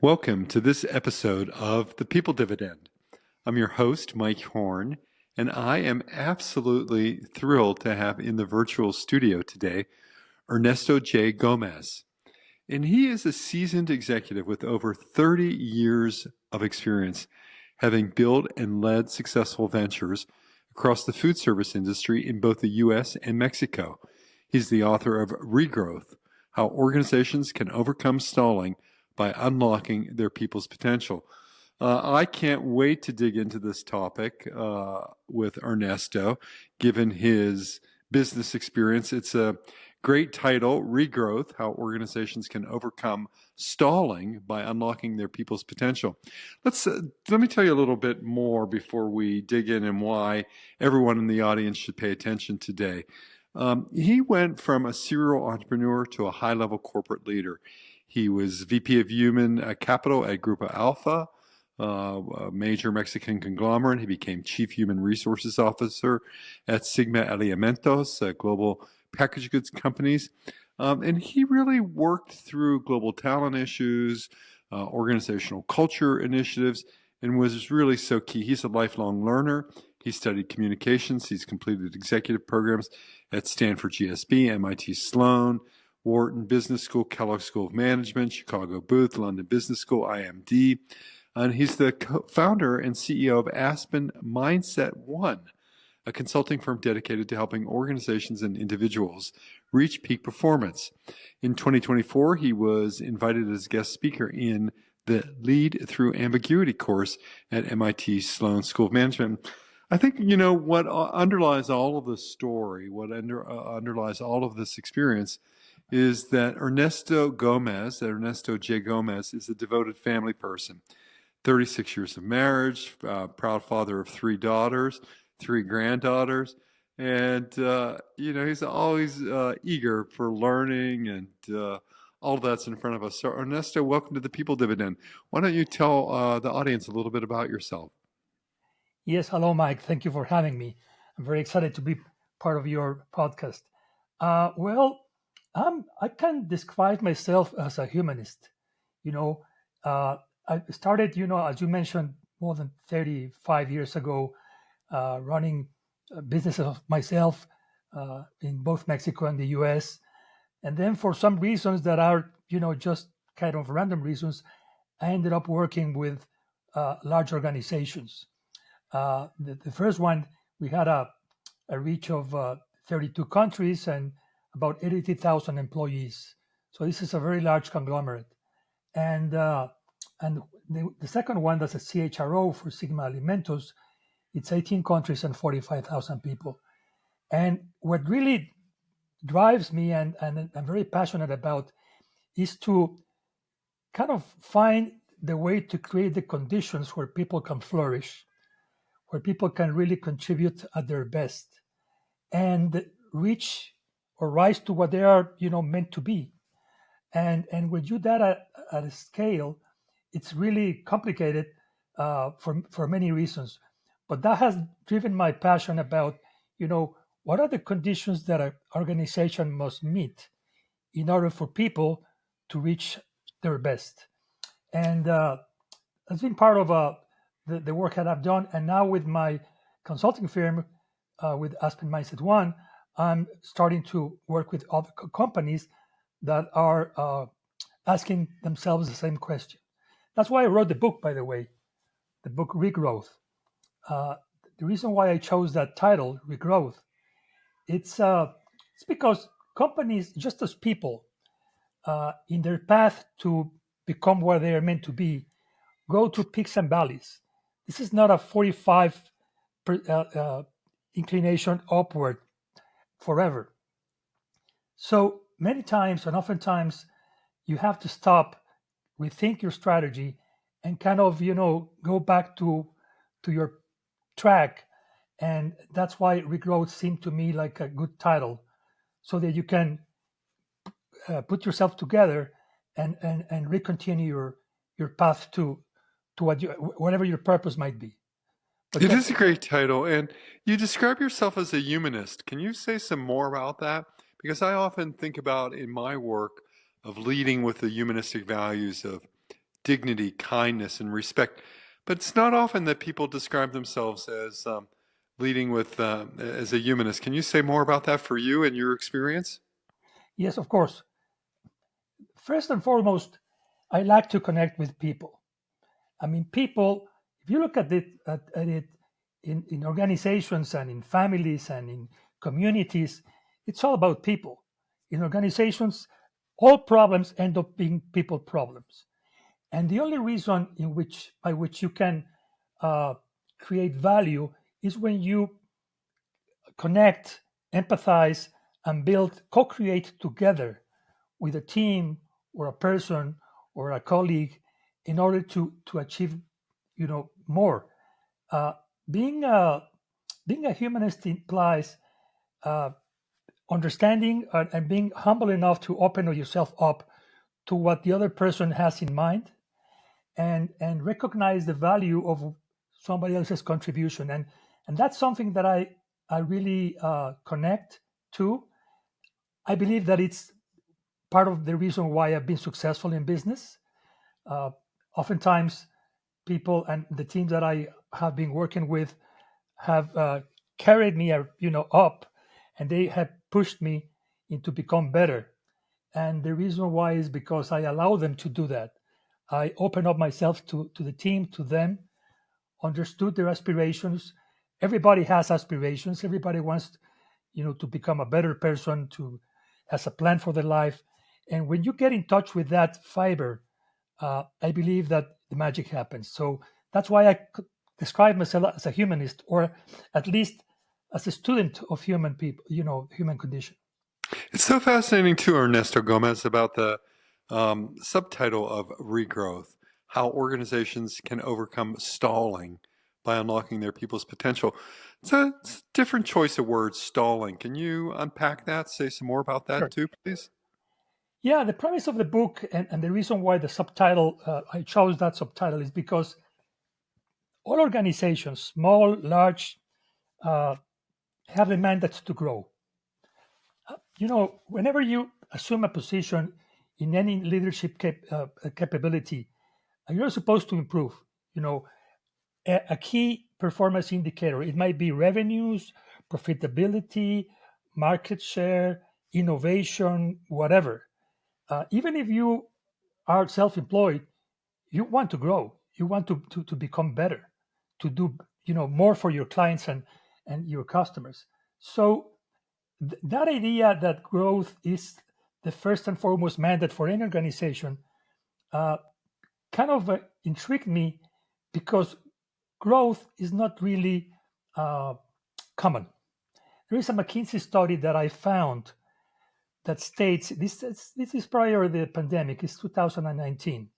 Welcome to this episode of the People Dividend. I'm your host, Mike Horne, and I am absolutely thrilled to have in the virtual studio today Ernesto J. Gomez. And he is a seasoned executive with over 30 years of experience, having built and led successful ventures across the food service industry in both the U.S. and Mexico. He's the author of Regrowth, How Organizations Can Overcome Stalling by Unlocking Their People's Potential. I can't wait to dig into this topic with Ernesto, given his business experience. It's a great title, Regrowth, How Organizations Can Overcome Stalling by Unlocking Their People's Potential. Let me tell you a little bit more before we dig in and why everyone in the audience should pay attention today. He went from a serial entrepreneur to a high-level corporate leader. He was VP of Human Capital at Grupo Alfa, a major Mexican conglomerate. He became Chief Human Resources Officer at Sigma Alimentos, global packaged goods companies. And he really worked through global talent issues, organizational culture initiatives, and was really so key. He's a lifelong learner. He studied communications. He's completed executive programs at Stanford GSB, MIT Sloan, Wharton Business School, Kellogg School of Management, Chicago Booth, London Business School, IMD. And he's the founder and CEO of Aspen Mindset One, a consulting firm dedicated to helping organizations and individuals reach peak performance. In 2024, he was invited as guest speaker in the Lead Through Ambiguity course at MIT Sloan School of Management. I think, what underlies all of this story, what underlies all of this experience is that Ernesto J. Gomez, is a devoted family person. 36 years of marriage, proud father of 3 daughters, 3 granddaughters, and he's always eager for learning, and all that's in front of us. So Ernesto, welcome to the People Dividend. Why don't you tell the audience a little bit about yourself? Yes, hello, Mike. Thank you for having me. I'm very excited to be part of your podcast. I can describe myself as a humanist. I started, as you mentioned, more than 35 years ago, running a business of myself in both Mexico and the US. And then for some reasons that are, just kind of random reasons, I ended up working with large organizations. The first one, we had a reach of 32 countries and about 80,000 employees. So this is a very large conglomerate. And the second one, that's a CHRO for Sigma Alimentos. It's 18 countries and 45,000 people. And what really drives me and I'm very passionate about is to kind of find the way to create the conditions where people can flourish, where people can really contribute at their best and reach or rise to what they are, meant to be. And when you do that at a scale, it's really complicated for many reasons. But that has driven my passion about, what are the conditions that an organization must meet in order for people to reach their best. And that's been part of the work that I've done. And now with my consulting firm, with Aspen Mindset One, I'm starting to work with other companies that are asking themselves the same question. That's why I wrote the book, by the way, the book Regrowth. The reason why I chose that title, Regrowth, it's because companies, just as people, in their path to become where they are meant to be, go to peaks and valleys. This is not a 45 inclination upward forever. So many times and oftentimes you have to stop, rethink your strategy, and kind of go back to your track. And that's why Regrowth seemed to me like a good title, so that you can put yourself together and recontinue your path to whatever your purpose might be. But it is a great title, and you describe yourself as a humanist. Can you say some more about that? Because I often think about in my work of leading with the humanistic values of dignity, kindness, and respect. But it's not often that people describe themselves as leading with as a humanist. Can you say more about that for you and your experience? Yes, of course. First and foremost, I like to connect with people. I mean, people, if you look at it in organizations and in families and in communities, it's all about people. In organizations, all problems end up being people problems. And the only reason by which you can uh, create value is when you connect, empathize, and build, co-create together with a team or a person or a colleague in order to achieve, more. Uh, being a humanist implies uh, understanding and being humble enough to open yourself up to what the other person has in mind, and recognize the value of somebody else's contribution, and that's something that I really connect to. I believe that it's part of the reason why I've been successful in business. Uh, Oftentimes, people and the teams that I have been working with have carried me, up, and they have pushed me into become better. And the reason why is because I allow them to do that. I open up myself to the team, to them, understood their aspirations. Everybody has aspirations. Everybody wants, to become a better person, to has a plan for their life. And when you get in touch with that fiber, I believe that the magic happens. So that's why I describe myself as a humanist, or at least as a student of human people, human condition. It's so fascinating too, Ernesto Gomez, about the subtitle of Regrowth, how organizations can overcome stalling by unlocking their people's potential. It's a different choice of words, stalling. Can you unpack that? Say some more about that Sure. too, please? Yeah, the premise of the book and the reason why the subtitle, I chose that subtitle, is because all organizations, small, large, uh, have the mandate to grow. Whenever you assume a position in any leadership capability, you're supposed to improve. You know, a key performance indicator. It might be revenues, profitability, market share, innovation, whatever. Even if you are self-employed, you want to grow. You want to become better, to do more for your clients and your customers. So that idea that growth is the first and foremost mandate for any organization uh, kind of intrigued me, because growth is not really uh, common. There is a McKinsey study that I found that states this is prior to the pandemic, it's 2019,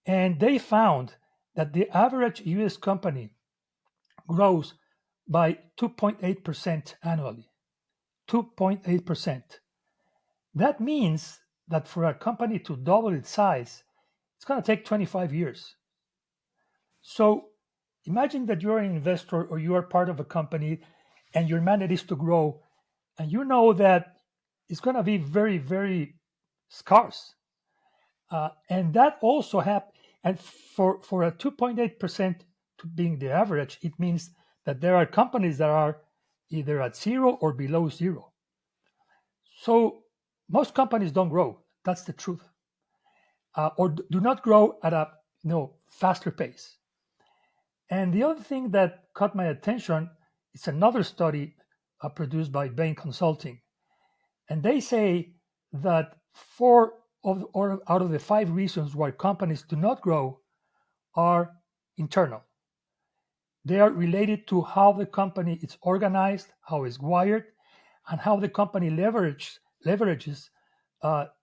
and they found that the average U.S. company grows by 2.8% annually. 2.8%. That means that for a company to double its size, it's going to take 25 years. So imagine that you're an investor or you are part of a company and your mandate is to grow, and you know that it's going to be very, very scarce. And that also happens. And for a 2.8% to being the average, it means that there are companies that are either at zero or below zero. So most companies don't grow. That's the truth, or do not grow at a faster pace. And the other thing that caught my attention is another study produced by Bain Consulting, and they say that out of the five reasons why companies do not grow are internal. They are related to how the company is organized, how it's wired, and how the company leverages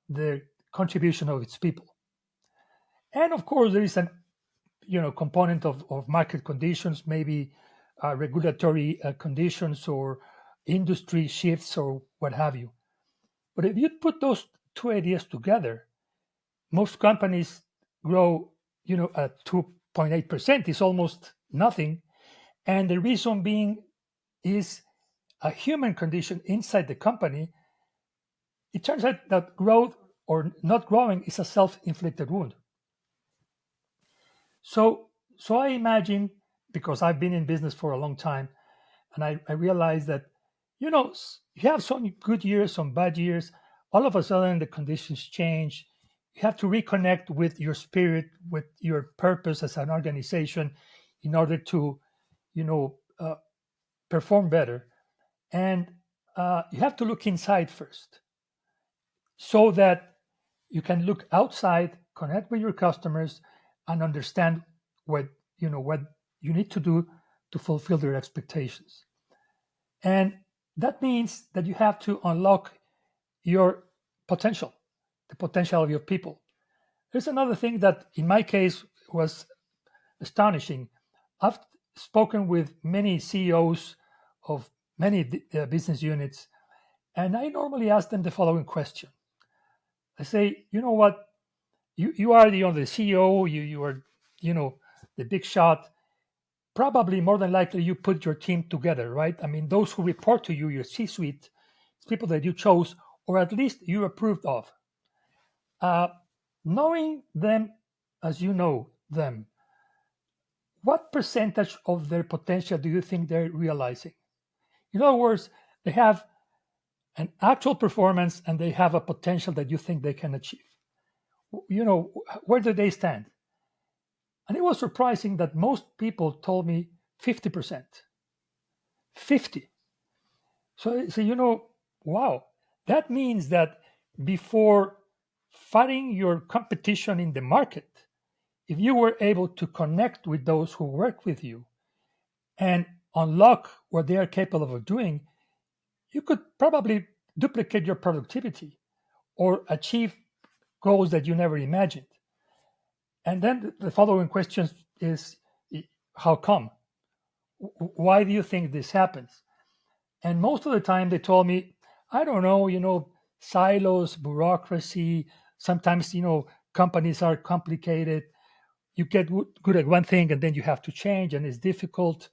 the contribution of its people. And of course, there is an component of market conditions, maybe regulatory conditions or industry shifts or what have you. But if you put those two ideas together, most companies grow, at 2.8%. Is almost nothing. And the reason being is a human condition inside the company. It turns out that growth or not growing is a self-inflicted wound. So I imagine, because I've been in business for a long time, and I realized that, you have some good years, some bad years. All of a sudden, the conditions change. You have to reconnect with your spirit, with your purpose as an organization, in order to, you know, uh, perform better. And you have to look inside first, so that you can look outside, connect with your customers, and understand what you need to do to fulfill their expectations. And that means that you have to unlock your potential, the potential of your people. There's another thing that, in my case, was astonishing. I've spoken with many CEOs of many business units, and I normally ask them the following question. I say, you know what? You are the CEO. You are, the big shot. Probably more than likely you put your team together, right? I mean, those who report to you, your C-suite, it's people that you chose, or at least you approved of. Uh, Knowing them as you know them, what percentage of their potential do you think they're realizing? In other words, they have an actual performance and they have a potential that you think they can achieve. Where do they stand? And it was surprising that most people told me 50%. 50. So, wow. That means that before fighting your competition in the market, if you were able to connect with those who work with you and unlock what they are capable of doing, you could probably duplicate your productivity or achieve goals that you never imagined. And then the following question is, how come? Why do you think this happens? And most of the time they told me, I don't know, silos, bureaucracy. Sometimes, companies are complicated. You get good at one thing and then you have to change and it's difficult.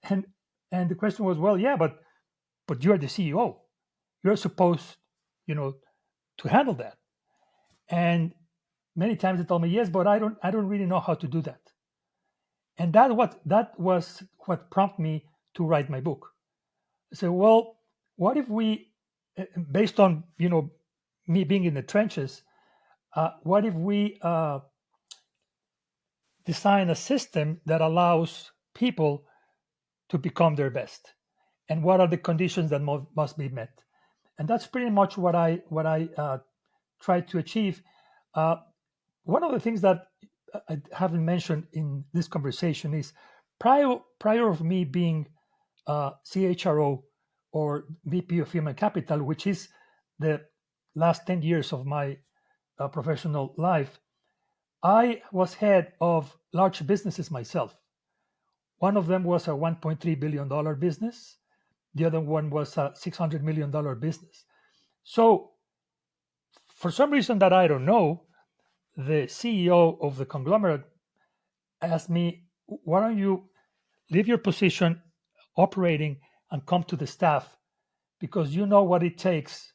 And the question was, well, yeah, but you're the CEO. You're supposed, you know, to handle that. And many times they told me, yes, but I don't really know how to do that. And that was what prompted me to write my book. I said, well, what if we, based on me being in the trenches, what if we design a system that allows people to become their best, and what are the conditions that must be met? And that's pretty much what I try to achieve. Uh, One of the things that I haven't mentioned in this conversation is, prior of me being CHRO, or VP of Human Capital, which is the last 10 years of my professional life, I was head of large businesses myself. One of them was a $1.3 billion business. The other one was a $600 million business. So, for some reason that I don't know, the CEO of the conglomerate asked me, why don't you leave your position operating and come to the staff, because you know what it takes,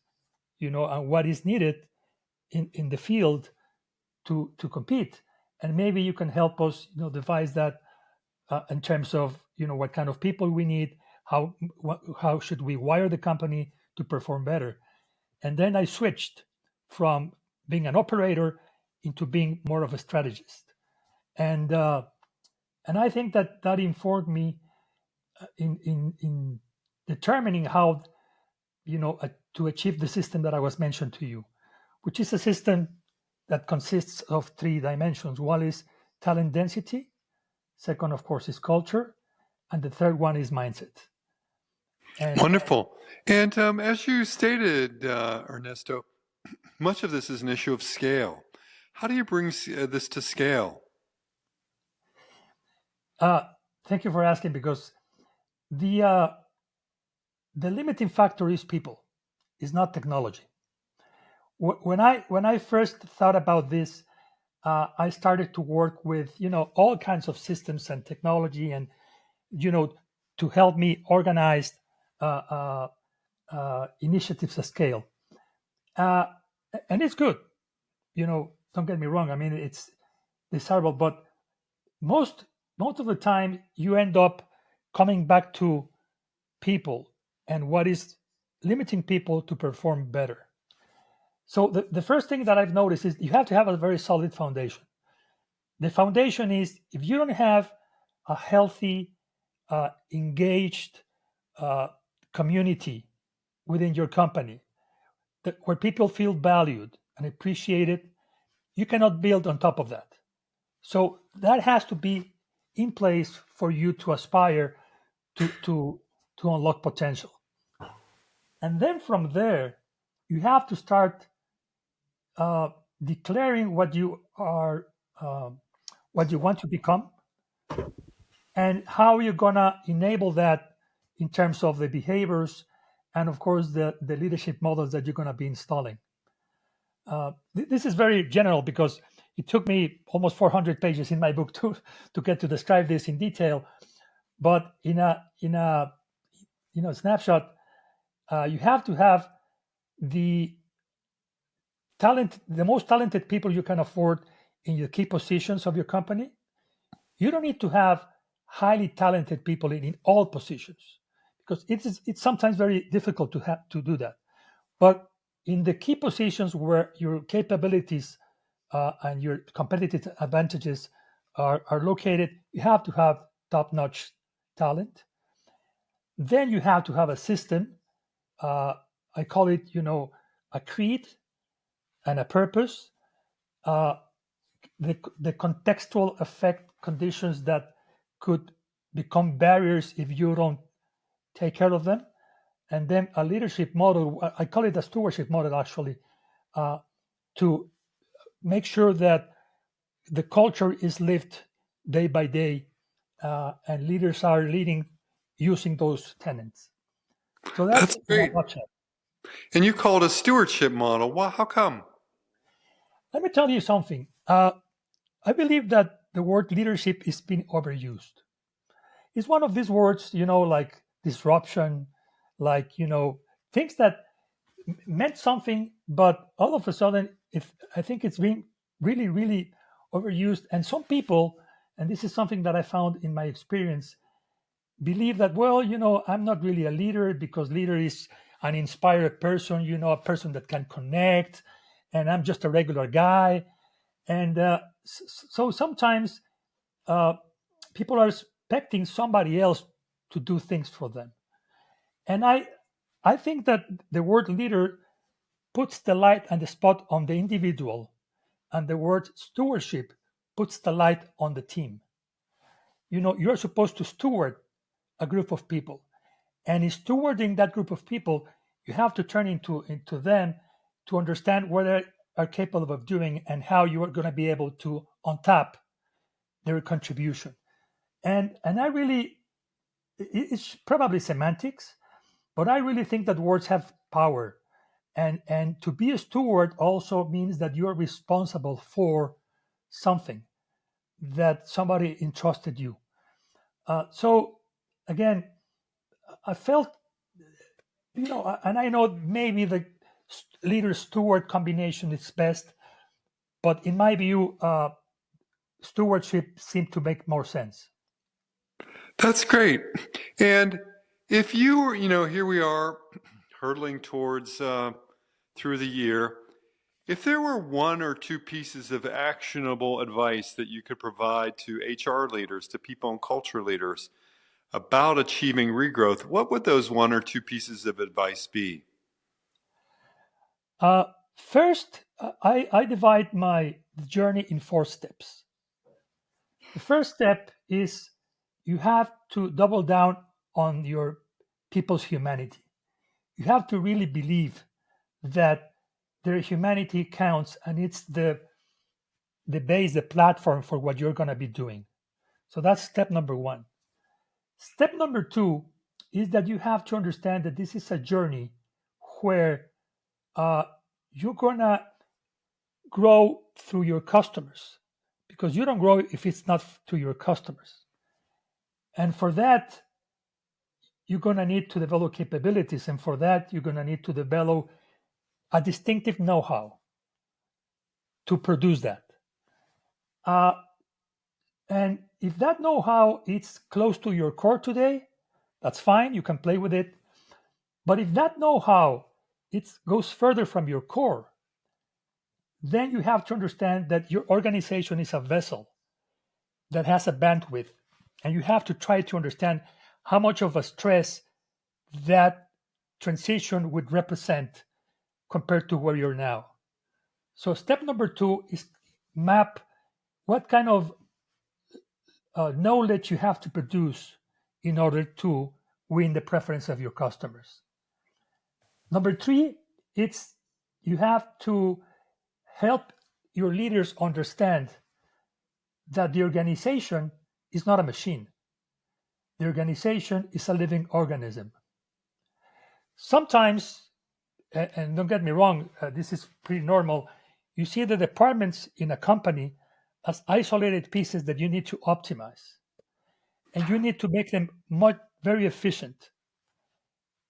and what is needed in the field to compete. And maybe you can help us, devise that, in terms of, what kind of people we need, how should we wire the company to perform better. And then I switched from being an operator into being more of a strategist. And I think that informed me in determining how, to achieve the system that I was mentioned to you, which is a system that consists of three dimensions. One is talent density. Second, of course, is culture. And the third one is mindset. And Wonderful. And as you stated, Ernesto, much of this is an issue of scale. How do you bring this to scale? thank you for asking, because the the limiting factor is people, is not technology. When I first thought about this, I started to work with all kinds of systems and technology, and you know to help me organize initiatives at scale. Uh, and it's good. Don't get me wrong. I mean, it's desirable, but most of the time you end up coming back to people and what is limiting people to perform better. So the first thing that I've noticed is you have to have a very solid foundation. The foundation is if you don't have a healthy, engaged community within your company where people feel valued and appreciated, you cannot build on top of that. So that has to be in place for you to aspire to unlock potential. And then from there, you have to start declaring what you are, what you want to become, and how you're gonna enable that in terms of the behaviors, and of course the leadership models that you're gonna be installing. This is very general because it took me almost 400 pages in my book to get to describe this in detail. But in a snapshot, you have to have the most talented people you can afford in your key positions of your company. You don't need to have highly talented people in all positions because it's sometimes very difficult to do that. But in the key positions where your capabilities and your competitive advantages are located, you have to have top-notch talent. Then you have to have a system. I call it, a creed and a purpose. The contextual effect conditions that could become barriers if you don't take care of them. And then a leadership model, I call it a stewardship model actually, to make sure that the culture is lived day by day and leaders are leading using those tenets. So that's That's in a great. nutshell. And you call it a stewardship model. Well, how come? Let me tell you something. I believe that the word leadership is being overused. It's one of these words, like disruption, like, things that meant something, but all of a sudden, I think it's being really, really overused. And some people, and this is something that I found in my experience, believe that, well, I'm not really a leader because leader is an inspired person, a person that can connect, and I'm just a regular guy. And so sometimes people are expecting somebody else to do things for them. And I think that the word leader puts the light and the spot on the individual, and the word stewardship puts the light on the team. You're supposed to steward a group of people, and in stewarding that group of people, you have to turn into them to understand what they are capable of doing and how you are going to be able to untap their contribution. And I really, it's probably semantics, but I really think that words have power. And to be a steward also means that you're responsible for something that somebody entrusted you. So again, I felt, and I know maybe the leader steward combination is best, but in my view, stewardship seemed to make more sense. That's great. And if you were, here we are hurtling towards through the year. If there were one or two pieces of actionable advice that you could provide to HR leaders, to people and culture leaders about achieving regrowth, what would those one or two pieces of advice be? First, I divide my journey in 4 steps. The first step is you have to double down on your people's humanity. You have to really believe that their humanity counts and it's the base, the platform for what you're going to be doing. So that's step number one. Step number two is that you have to understand that this is a journey where uh, you're going to grow through your customers because you don't grow if it's not to your customers. And for that, you're going to need to develop capabilities. And for that, you're going to need to develop a distinctive know how to produce that. Uh, And if that know-how is close to your core today, that's fine. You can play with it. But if that know-how it goes further from your core, then you have to understand that your organization is a vessel that has a bandwidth, and you have to try to understand how much of a stress that transition would represent compared to where you're now. So step number 2 is map what kind of knowledge you have to produce in order to win the preference of your customers. Number 3, it's you have to help your leaders understand that the organization is not a machine. The organization is a living organism. Sometimes, and don't get me wrong, this is pretty normal, you see the departments in a company as isolated pieces that you need to optimize. And you need to make them very efficient.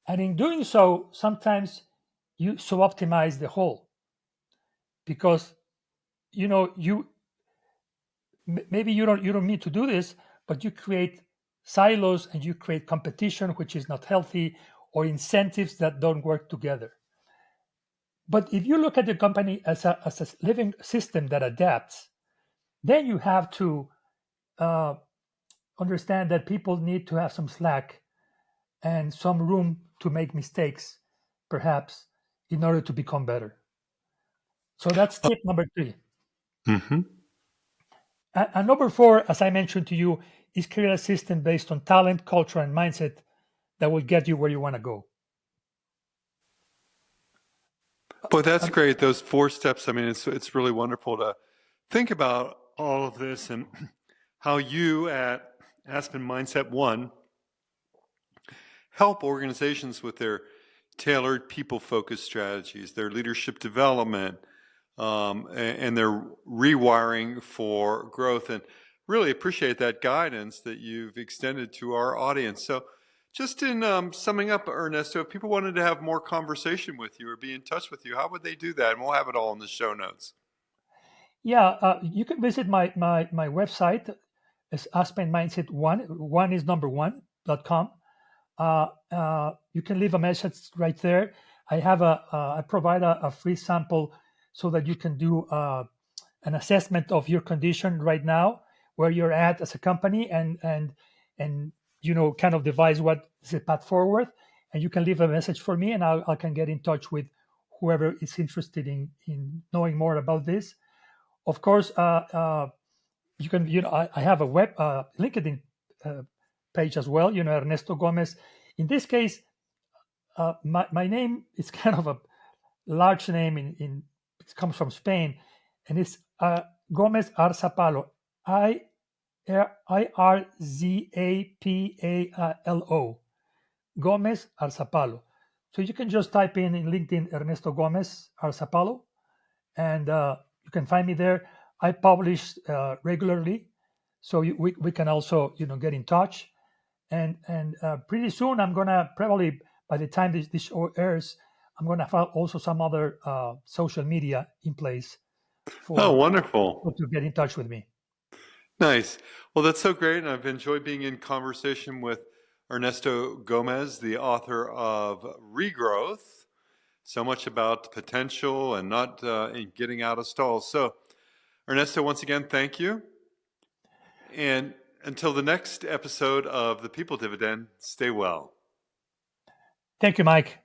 And in doing so, sometimes you optimize the whole, because you maybe you don't need to do this, but you create silos and you create competition which is not healthy, or incentives that don't work together. But if you look at the company as a living system that adapts, then you have to understand that people need to have some slack and some room to make mistakes, perhaps, in order to become better. So that's tip number 3. Mm-hmm. And number 4, as I mentioned to you, is create a system based on talent, culture, and mindset that will get you where you want to go. Boy, that's great. Those 4 steps. I mean, it's really wonderful to think about all of this and how you at Aspen Mindset One help organizations with their tailored people-focused strategies, their leadership development, and their rewiring for growth. And really appreciate that guidance that you've extended to our audience. So just in summing up, Ernesto, if people wanted to have more conversation with you or be in touch with you, how would they do that? And we'll have it all in the show notes. Yeah, you can visit my website. It's Aspen Mindset One is number 1.com. You can leave a message right there. I provide a free sample so that you can do an assessment of your condition right now, where you're at as a company, and kind of devise what is the path forward. And you can leave a message for me, and I can get in touch with whoever is interested in knowing more about this. Of course, you can, I have a web LinkedIn page as well, Ernesto Gomez. In this case, my name is kind of a large name it comes from Spain, and it's Gomez Arzapalo, Irzapalo, Gomez Arzapalo. So you can just type in LinkedIn Ernesto Gomez Arzapalo, and you can find me there. I publish regularly, so we can also get in touch. And pretty soon I'm gonna, probably by the time this show airs, I'm gonna have also some other social media in place Oh, for wonderful. people to get in touch with me. Nice. Well, that's so great. And I've enjoyed being in conversation with Ernesto Gomez, the author of Regrowth. So much about potential and not getting out of stalls. So, Ernesto, once again, thank you. And until the next episode of the People Dividend, stay well. Thank you, Mike.